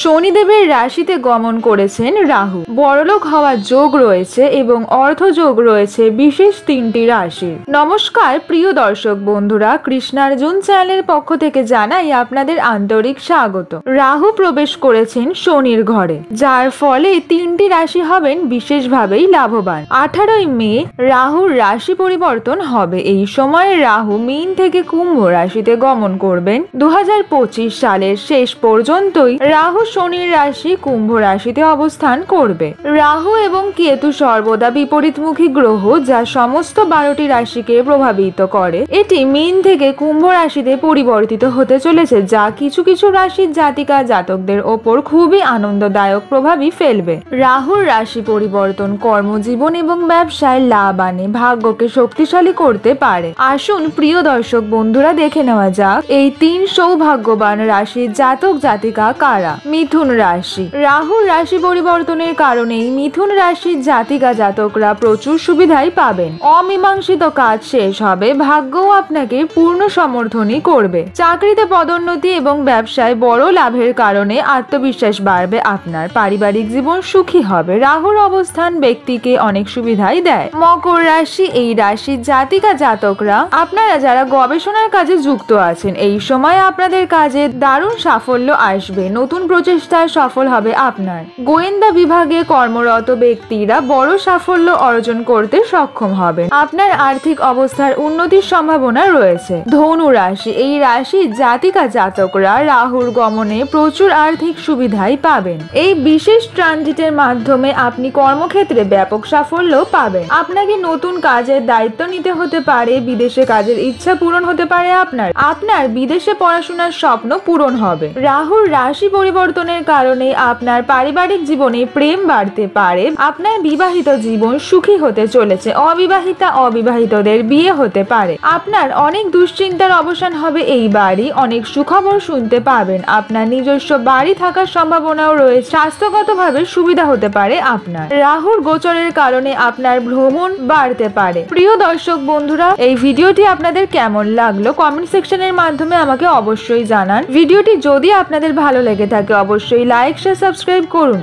শনিদেবের রাশিতে গমন করেছেন রাহু। বড়লোক হওয়ার যোগ রয়েছে এবং অর্থ যোগ রয়েছে বিশেষ 3টি রাশির। নমস্কার প্রিয় দর্শক বন্ধুরা, কৃষ্ণার্জুন চ্যানেলের পক্ষ থেকে জানাই আপনাদের আন্তরিক স্বাগত। রাহু প্রবেশ করেছেন শনির ঘরে, যার ফলে 3টি রাশি হবেন বিশেষভাবেই লাভবান। 18ই মে রাহুর রাশি পরিবর্তন হবে। এই সময়ে রাহু মীন থেকে কুম্ভ রাশিতে গমন করবেন। 2025 সালের শেষ পর্যন্তই রাহু শনির রাশি কুম্ভ রাশিতে অবস্থান করবে। রাহু এবং কেতু সর্বদা বিপরীতমুখী গ্রহ, যা সমস্ত 12টি রাশিকে প্রভাবিত করে। এটি মীন থেকে কুম্ভ রাশিতে পরিবর্তিত হতে চলেছে, যা কিছু কিছু রাশির জাতিকা জাতকদের ওপর খুবই আনন্দদায়ক প্রভাবই ফেলবে। রাহুর রাশি পরিবর্তন কর্মজীবন এবং ব্যবসায় লাভ আনে, ভাগ্যকে শক্তিশালী করতে পারে। আসুন প্রিয় দর্শক বন্ধুরা, দেখে নেওয়া যাক এই 3 সৌভাগ্যবান রাশির জাতক জাতিকা কারা। মিথুন রাশি। রাহুর রাশি পরিবর্তনের কারণেই মিথুন রাশির জাতিকা জাতকরা প্রচুর সুবিধাই পাবেন। অমীমাংসিত কাজ শেষ হবে, ভাগ্যও আপনাকে পূর্ণ সমর্থনই করবে। চাকরিতে পদোন্নতি এবং ব্যবসায় বড় লাভের কারণে আত্মবিশ্বাস বাড়বে আপনার। পারিবারিক জীবন সুখী হবে। রাহুর অবস্থান ব্যক্তিকে অনেক সুবিধাই দেয়। মকর রাশি। এই রাশির জাতিকা জাতকরা, আপনারা যারা গবেষণার কাজে যুক্ত আছেন, এই সময় আপনাদের কাজে দারুণ সাফল্য আসবে। নতুন প্রচেষ্টায় সফল হবে আপনার। গোয়েন্দা বিভাগে কর্মরত ব্যক্তিরা বড় সাফল্য অর্জন করতে সক্ষম হবেন। আপনার আর্থিক অবস্থার উন্নতির সম্ভাবনা রয়েছে। ধনু রাশি। এই রাশির জাতিকা জাতকরা রাহুর গমনে প্রচুর আর্থিক সুবিধাই পাবেন। এই বিশেষ ট্রানজিটের মাধ্যমে আপনি কর্মক্ষেত্রে ব্যাপক সাফল্য পাবেন। আপনাকে নতুন কাজের দায়িত্ব নিতে হতে পারে। বিদেশে কাজের ইচ্ছা পূরণ হতে পারে আপনার বিদেশে পড়াশোনার স্বপ্ন পূরণ হবে। রাহুর রাশি পরিবর্তনের কারণে আপনার পারিবারিক জীবনে প্রেম বাড়তে পারে। আপনার বিবাহিত জীবন সুখী হতে চলেছে। অবিবাহিতদের বিয়ে হতে পারে। আপনার অনেক দুশ্চিন্তার অবসান হবে। এই বাড়ি অনেক সুখবর শুনতে পাবেন। আপনার নিজস্ব বাড়ি থাকার সম্ভাবনাও রয়েছে। স্বাস্থ্যগতভাবে সুবিধা হতে পারে আপনার। রাহুর গোচরের কারণে আপনার ভ্রমণ বাড়তে পারে। প্রিয় দর্শক বন্ধুরা, এই ভিডিওটি আপনাদের কেমন লাগলো কমেন্ট সেকশনের মাধ্যমে আমাকে অবশ্যই জানান। ভিডিওটি যদি আপনাদের ভালো লেগে থাকে অবশ্যই লাইক শেয়ার সাবস্ক্রাইব করুন।